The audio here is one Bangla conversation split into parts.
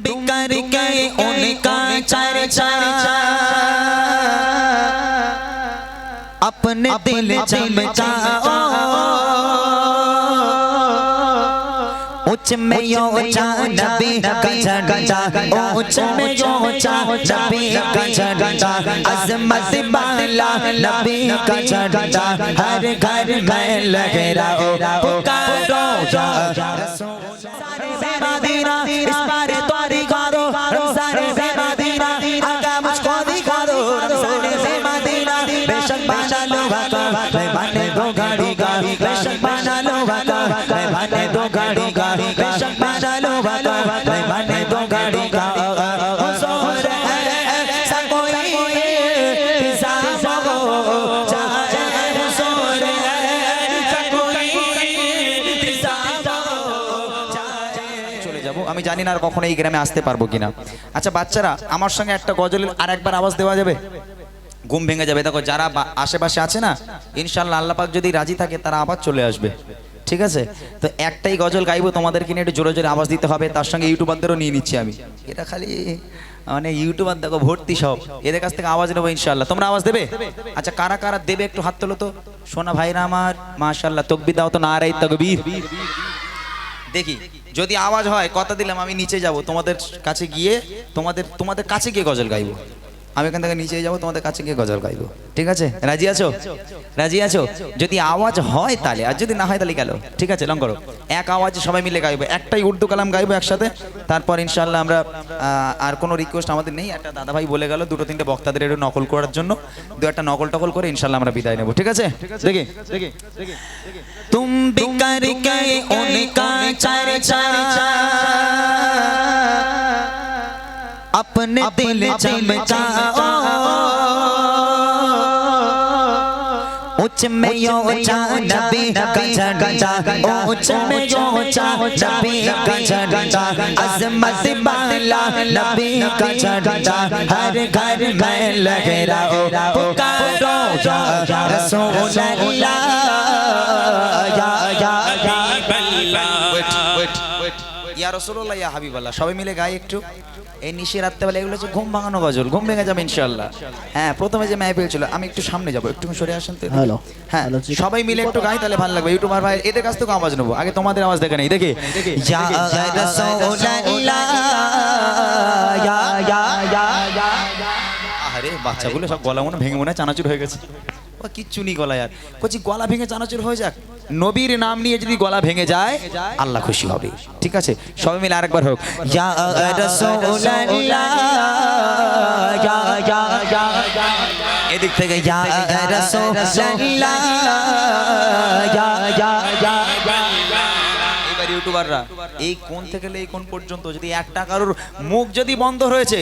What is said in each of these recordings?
भी करके उनका चर्चा अपने दिल चमकाओ उच्च में यो ऊंचा नबी का झंडा उच्च में यो ऊंचा नबी का झंडा अज़मत वाला नबी का झंडा हर घर में लहराओ पुकारो या रसूल मदीना इस बार तो दिखा दो रमज़ान से मदीना आका मुझको दिखा दो रमज़ान से मदीना बेशक बना लो वाका मैं बने दो गाड़ी का बेशक बना लो वाका मैं बने दो गाड़ी का बेशक बना लो वाका मैं बने दो गाड़ी का हुज़ूर है सब कोई इंतज़ाम हो जाए हुज़ूर है सब कोई इंतज़ाम हो जाए চলে যাব আমি জানি না আর কখনো এই গ্রামে আসতে পারবো কিনা। আচ্ছা বাচ্চারা আমার সঙ্গে একটা গজলের আরেকবার আওয়াজ দেওয়া যাবে? ঘুম ভেঙে যাবে। দেখো যারা আশেপাশে আছে না ইনশাআল্লাহ আল্লাহ পাক যদি রাজি থাকে তারা আবার চলে আসবে, ঠিক আছে? তো একটাই গজল গাইবো, তোমাদেরকে নিয়ে একটু জোরে জোরে আওয়াজ দিতে হবে। তার সঙ্গে ইউটিউবারদেরও নিয়ে নিচ্ছি আমি। এটা খালি মানে ইউটিউবার দেখো ভর্তি সব, এদের কাছ থেকে আওয়াজ নেবো ইনশাআল্লাহ। তোমরা আওয়াজ দেবে? আচ্ছা কারা কারা দেবে একটু হাত তোলো তো। সোনা ভাইরা আমার মাশাআল্লাহ, তাকবীর দাও তো, নারায়ে তাকবীর। দেখি যদি আওয়াজ হয় কথা দিলাম আমি নিচে যাব তোমাদের কাছে গিয়ে তোমাদের কাছে গিয়ে গজল গাইবো। আমি এখান থেকে নিচে যাব তোমাদের কাছে গিয়ে গজল গাইবো, ঠিক আছে? রাজি আছো? রাজি আছো? যদি আওয়াজ হয় তাহলে, আর যদি না হয় তাহলে গেল, ঠিক আছে? লং করো, এক আওয়াজে সবাই মিলে গাইবো, একটাই উর্দু কালাম গাইবো একসাথে। তারপর ইনশাআল্লাহ আমরা আর কোনো রিকোয়েস্ট আমাদের নেই। একটা দাদা ভাই বলে গেল দুটো তিনটে বক্তাদের একটু নকল করার জন্য, দু একটা নকল টকল করে ইনশাআল্লাহ আমরা বিদায় নেব, ঠিক আছে? দেখি তুম भी करके उनका चर्चा अपने दिल चमकाओ उच्च में यो ऊंचा नबी का झंडा उच्च में यो ऊंचा नबी का झंडा अज़मत वाला नबी का झंडा हर घर में लहराओ पुकारो या रसूल अल्लाह ইয়া রাসূলুল্লাহ ইয়া হাবিবাল্লাহ। সবাই মিলে গাই একটু। এই নিশি রাত্রেবেলা এগুলো হচ্ছে ঘুম ভাঙানো গজল, ঘুম ভেঙে যাবে ইনশাআল্লাহ। হ্যাঁ প্রথমে যে মাহফিল ছিল আমি একটু সামনে যাবো, একটু সরে আসেন তো। হ্যালো হ্যাঁ, সবাই মিলে একটু গাই তাহলে ভালো লাগবে। ইউটিউবার ভাই এদের কাছ থেকে আওয়াজ নেবো, আগে তোমাদের আওয়াজ দেখে নেই। দেখি ইয়া রাসূলুল্লাহ ইয়া ইয়া ইয়া ইয়া। আরে বাচ্চাগুলো সব গলা মনে ভেঙে মনে চানাচুর হয়ে গেছে। ও কিচ্ছু নি গলা, আর কচি গলা ভেঙে চানাচুর হয়ে যাক। নবীর নাম নিয়ে যদি গলা ভেঙে যায় আল্লাহ খুশি হবে, ঠিক আছে? সবাই মিলে আরেকবার হোক ইয়া রাসূলুল্লাহ ইয়া ইয়া ইয়া। এদিক থেকে ইয়া রাসূলুল্লাহ ইয়া ইয়া ইয়া। এবার ইউটিউবাররা এই কোণ থেকে এই কোণ পর্যন্ত যদি একটা কারোর মুখ যদি বন্ধ হয়েছে,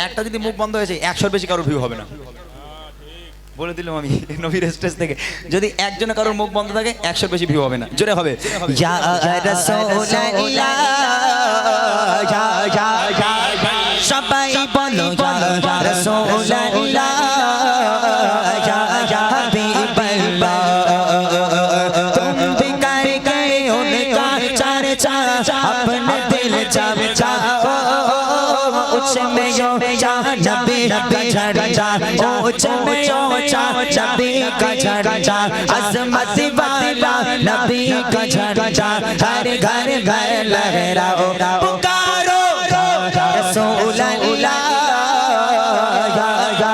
একটা যদি মুখ বন্ধ হয়েছে 100-এর বেশি কারোর ভিউ হবে না, বলে দিলাম আমি নবীর স্টেজ থেকে। যদি একজনের কারোর মুখ বন্ধ থাকে 100-এর বেশি ভিউ হবে না। জোরে হবে ইয়া রাসূলুল্লাহ ইয়া ইয়া ইয়া। সবাই বলো ইয়া রাসূলুল্লাহ ইয়া ইয়া হাবিবাল্লাহ তুম भी करके उनका चर्चा अपने दिल चमकाओ उच्च में यो ऊंचा नबी का झंडा उच्च में यो ऊंचा नबी का झंडा अज़मत वाला नबी का झंडा हर घर घर लहराओ पुकारो रसूल अल्लाह या या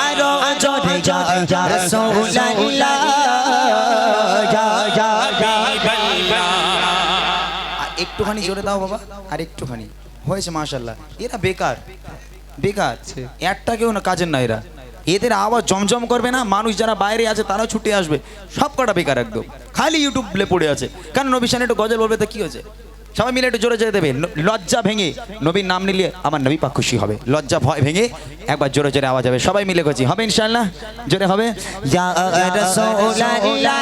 आरो जो या रसूल अल्लाह या या या। একটুখানি জোরে দাও বাবা, আর একটুখানি হয়েছে মাশাআল্লাহ। এরা বেকার বেকার, একটা কেউ না কাজের না এরা। এদের আওয়াজ জমজম করবে না, মানুষ যারা বাইরে আছে তারাও ছুটে আসবে, সব কটা বেকার একদম, খালি ইউটিউব প্লে পড়ে আছে। কারণ নবী শানে একটু গজল বলবে তো কি হয়েছে? সবাই মিলে একটু জোরে জোরে দেবে, লজ্জা ভেঙে নবীর নাম নিলে আমার নবী পাক খুশি হবে। লজ্জা ভয় ভেঙে একবার জোরে জোরে আওয়াজ হবে, সবাই মিলে করছি হবে ইনশাআল্লাহ। জোরে হবে ইয়া রাসূলুল্লাহ ইয়া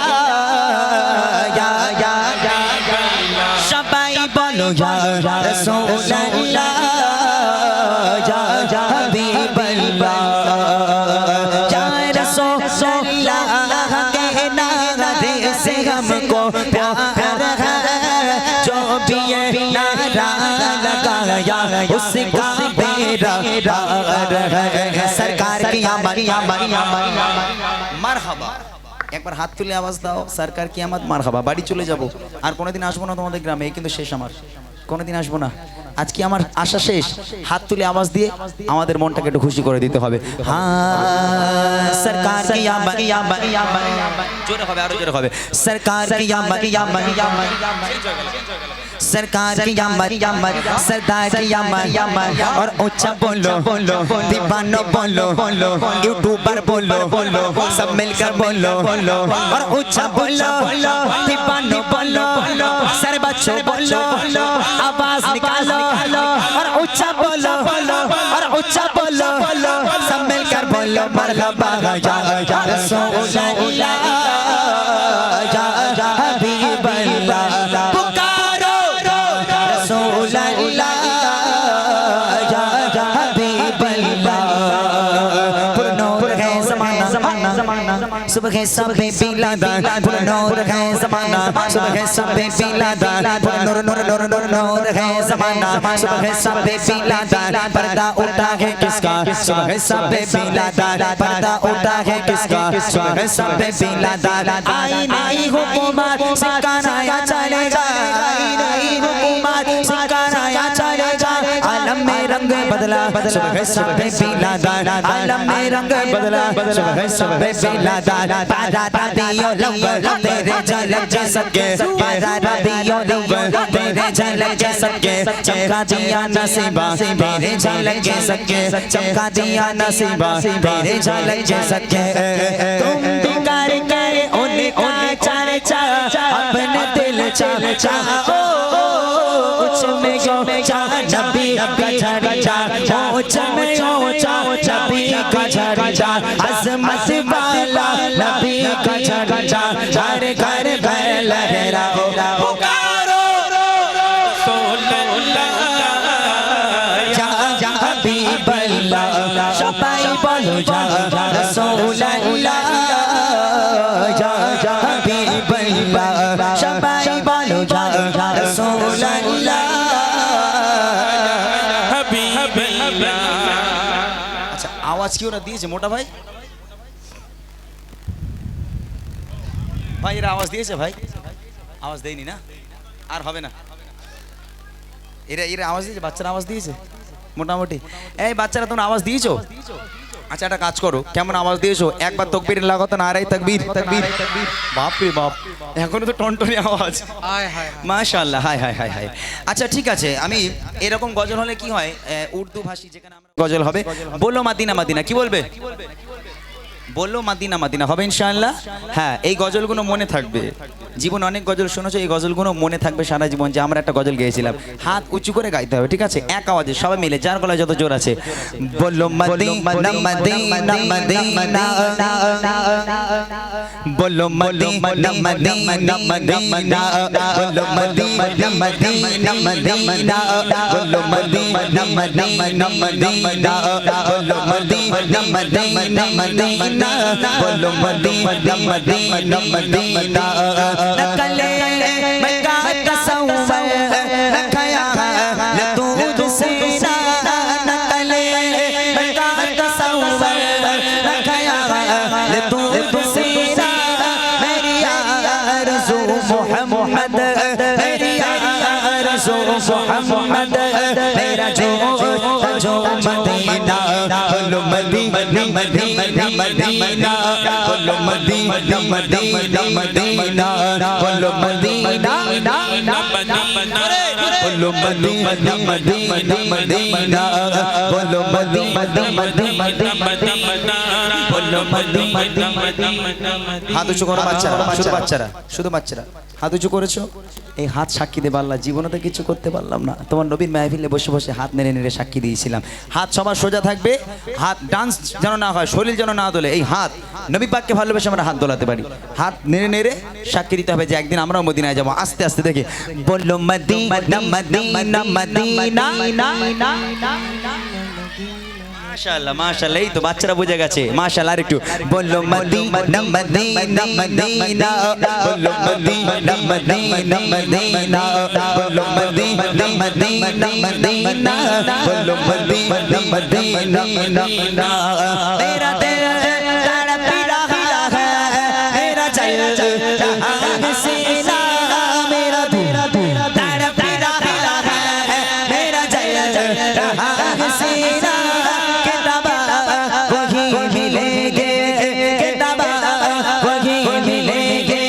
ইয়া ইয়া। সবাই বলো ইয়া রাসূলুল্লাহ ইয়া ইয়া হাবিবাল্লাহ ইয়া রাসূলুল্লাহ के नारे से हमको प्यार है जो भी ये नारा लगाया उसका बेड़ा है सरकार की आमद মারহাবা একবার হাত তুলে আওয়াজ দাও সরকার কি আমদ মারহাবা বাড়ি চলে যাব আর কোনোদিন আসবো না তোমাদের গ্রামে কিন্তু শেষ আমার কোনোদিন আসবো না আজকে আমার আশা শেষ হাত তুলে আওয়াজ দিয়ে আমাদের মনটাকে একটু খুশি করে দিতে হবে হ্যাঁ সরকার কি আমদ জোরে হবে আরো জোরে হবে সরকার কি আমদ सरकार की आमद सरदार की आमद और ऊंचा बोलो दीवानो बोलो यूट्यूबर बोलो सब मिलकर बोलो और ऊंचा बोलो दीवानो बोलो सर बच्चों बोलो आवाज निकालो और ऊंचा बोलो सब मिलकर बोलो मरहबा या रसूल अल्लाह या हबीब अल्लाह सुबह सबे बिलादा नूर है ज़माना सुबह सबे बिलादा नूर नूर नूर नूर नूर है ज़माना सुबह सबे बिलादा पर्दा उठा है किसका सुबह सबे बिलादा पर्दा उठा है किसका सुबह सबे बिलादा आई नहीं हुकूमत सिकानाया चलेगा आई नहीं हुकूमत सिकानाया चलेगा आलम में रंग बदला सुबह सबे बिलादा आलम में रंग बदला सुबह सबे बिलादा पारा दियो लंगर तेरे झलक जैसके पारा दियो लंगर तेरे झलक जैसके चमका दिया नसीबा तेरे झलक जैसके चमका दिया नसीबा तेरे झलक जैसके तुम कर कर उन्हें चारे चा अपने दिल चल चा कुछ में चा नबी का झड़ी जा कुछ में चा नबी का झड़ी जा अज़मत वाला नबी का झड़ी जा हर घर घर लहरा पुकारो या हबीब अल्लाह सबाई बोलो या रसूल अल्लाह या हबीब अल्लाह सबाई बोलो या रसूल अल्लाह हबीब अल्लाह अच्छा आवाज क्यों ना दीजिए मोटा भाई ভাই এরা আওয়াজ দিয়েছে ভাই আওয়াজ দেয়নি না আর হবে না এরা আওয়াজ দিয়েছে বাচ্চারা আওয়াজ দিয়েছে মোটামুটি এই বাচ্চারা তোমরা আওয়াজ দিয়েছো আচ্ছা একটা কাজ করো কেমন আওয়াজ দিয়েছো একবার তাকবীর লাগাতো না আরাই তাকবীর তাকবীর বাপ রে বাপ এখনো তো টনটনি আওয়াজ হায় হায় মাশাআল্লাহ হায় হায় হায় হায় আচ্ছা ঠিক আছে আমি এরকম গজল হলে কি হয় উর্দু ভাষী যেখানে আমরা গজল হবে বলো মাদিনা মাদিনা কি বলবে বললো মাদিনা মাদিনা হবে ইনশাআল্লাহ হ্যাঁ এই গজলগুলো মনে থাকবে জীবন অনেক গজল শুনেছো এই গজলগুলো মনে থাকবে সারা জীবন যে আমরা একটা গজল গেয়েছিলাম হাত উঁচু করে গাইতে হবে ঠিক আছে এক আওয়াজে সবাই মিলে যার গলায় যত জোর আছে বললো মাদিনা মাদিনা মাদিনা বললো মাদিনা মাদিনা মাদিনা বললো মাদিনা মাদিনা মাদিনা বললো মাদিনা মাদিনা মাদিনা বললো মাদিনা মাদিনা মাদিনা बोलो मदीना मदीना मदीना नकले मक्का तसव्वुर रखया लतूद से नकले मक्का तसव्वुर रखया लतूद से मेरी आरज़ू मोहम्मद मेरी आरज़ू मोहम्मद मेरा जो मदीना बोलो मदीना मदीना मदीना बोलो मदीना मदीना मदीना बोलो मदीना बोलो मदीना मदीना मदीना बोलो मदीना बोलो मदीना হাত উঁচু করো বাচ্চারা শুধু বাচ্চারা হাত উঁচু করেছো এই হাত সাক্ষী দেব আল্লাহ জীবনে তো কিছু করতে পারলাম না তোমার নবীর মাহফিলে বসে বসে হাত নেড়ে নেড়ে সাক্ষী দিয়েছিলাম হাত সবার সোজা থাকবে হাত ডান্স যেন না হয় শরীর যেন না দোলে এই হাত নবী পাককে ভালোবেসে আমরা হাত দোলাতে পারি হাত নেড়ে নেড়ে সাক্ষী দিতে হবে যে একদিন আমরাও মদিনায় যাবো আস্তে আস্তে দেখে বললো মদিনা মদিনা মদিনা মাশাআল্লাহ মাশাআল্লাহ, এই তো বাচ্চারা বুঝে গেছে মাশাআল্লাহ। আর একটু বলো মদিনা মদিনা মদিনা, বলো মদিনা মদিনা মদিনা, বলো মদিনা মদিনা মদিনা, বলো মদিনা মদিনা মদিনা। मेरा दिल तड़प रहा है, मेरा चल रहा है सीना, मेरा दिल तड़प रहा है, मेरा चल रहा है सीना। किताबा वही मिलेंगे, किताबा वही मिलेंगे,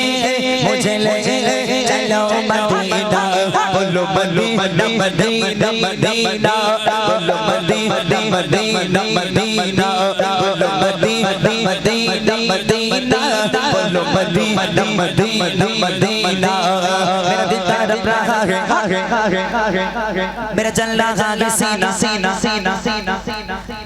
मुझे ले चलो मदीना, बोलो मदीना मदीना मदीना, बोलो मदीना मदीना मदीना, बोलो मदीना मदीना मदीना, बोलो मदीना मदीना मदीना। मेरा दिल तड़प रहा है, मेरा चल रहा है सीना सीना सीना सीना,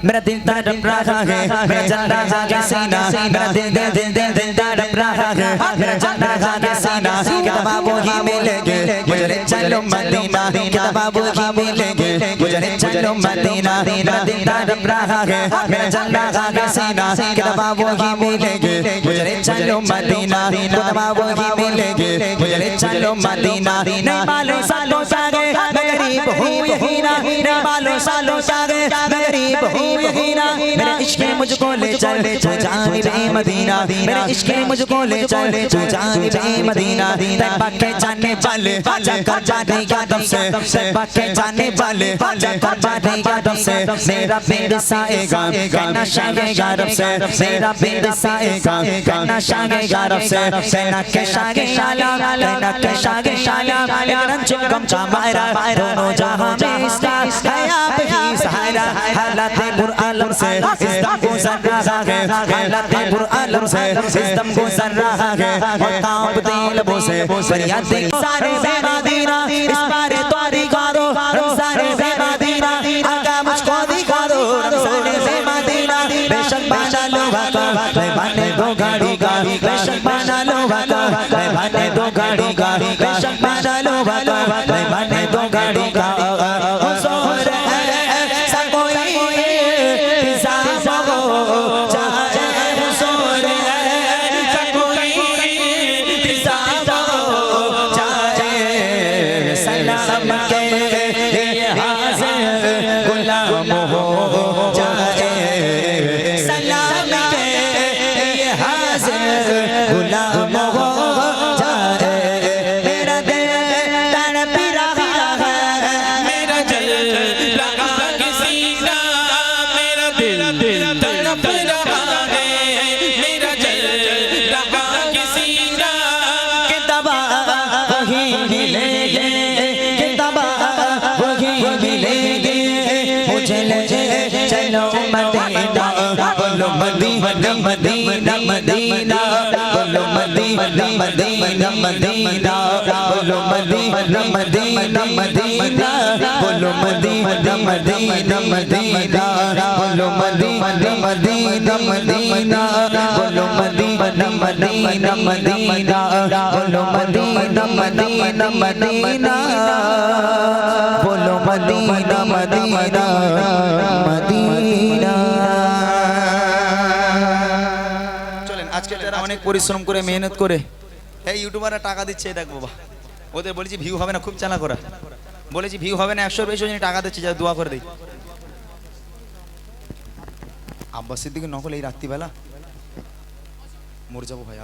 मेरा दिल तड़प रहा है, मेरा चल रहा है सीना, मेरा दिल दिल दिल दिल दिल तड़प रहा है, मेरा चल रहा है सीना। किताबा वही मिलेंगे, मुझे चलो मदीना, किताबा वही मिलेंगे, मुझे चलो मदीना। मेरा दिल तड़प रहा है, मेरा चल रहा है सीना, किताबा वही मिलेंगे, मुझे चलो मदीना, किताबा वही मिलेंगे, मुझे चलो मदीना। नहीं मालूम सालों सागे मैं गरीब हूँ यही ना, नहीं मालूम सालों सागे मैं गरीब हूँ यही ना। मेरे इश्क मुझको ले चले तू जानिबे मदीना, मेरे इश्क मुझको ले चले तू जानिबे मदीना। तैयबा के जाने वाले जाकर जानेगा दम से, तैयबा के जाने वाले जाकर जानेगा दम से। मेरा बेद साएगा कहना शागेगा रब से, मेरा बेद साएगा कहना शागेगा रब से। कहना के शागे शाला, कहना के शागे शाला, रंजो गम का मायरा, दोनों जहां में इसका है आप ही सहारा। हालाते बुर आलम से इस दम गुजर रहा है, हालाते बुर आलम से इस दम गुजर रहा है, और कांपते लबों से फरियाद सारे बेमदीना। इस बारे तो दिखा दो सारे बेमदीना, आका मुझको दिखा दो सारे बेमदीना। बेशक बना लो वाका मैं बने दो गाड़ी का, बेशक बना लो वाका मैं बने दो गाड़ी का, बेशक बना लो वाका मैं बने दो गाड़ी का। हुजूर है सब कोई हिसाब हो जाए, हुजूर है सब कोई हिसाब हो जाए। सलाम के लिए हाज़िर गुलाम हो जाए, सलाम के लिए हाज़िर गुलाम हो जाए। मेरा दिल तड़प रहा है, मेरा चल रहा है सीना, मेरा दिल तड़प रहा है, मेरा चल रहा है सीना। किताबा वही मिलेंगे, किताबा वही मिलेंगे, मुझे ले चलो मदीना, बोलो मदीना मदीना मदीना, बोलो मदीना मदीना मदीना, बोलो मदीना मदीना मदीना, बोलो मदीना मदीना मदीना, बोलो मदीना मदीना मदीना, बोलो मदीना मदीना मदीना, बोलो मदीना मदीना मदीना, बोलो मदीना मदीना मदीना। চলেন আজকে যারা অনেক পরিশ্রম করে মেহনত করে এই ইউটিউবাররা টাকা দিচ্ছে, দেখ বাবা ওদের বলেছি ভিউ হবে না, খুব চালা করা বলেছি ভিউ হবে না, 100 বেশি টাকা দিচ্ছে, যা দোয়া করে দেই। আব্বাস সিদ্দিকীর নকল এই রাত্রিবেলা মরে যাবো ভাই।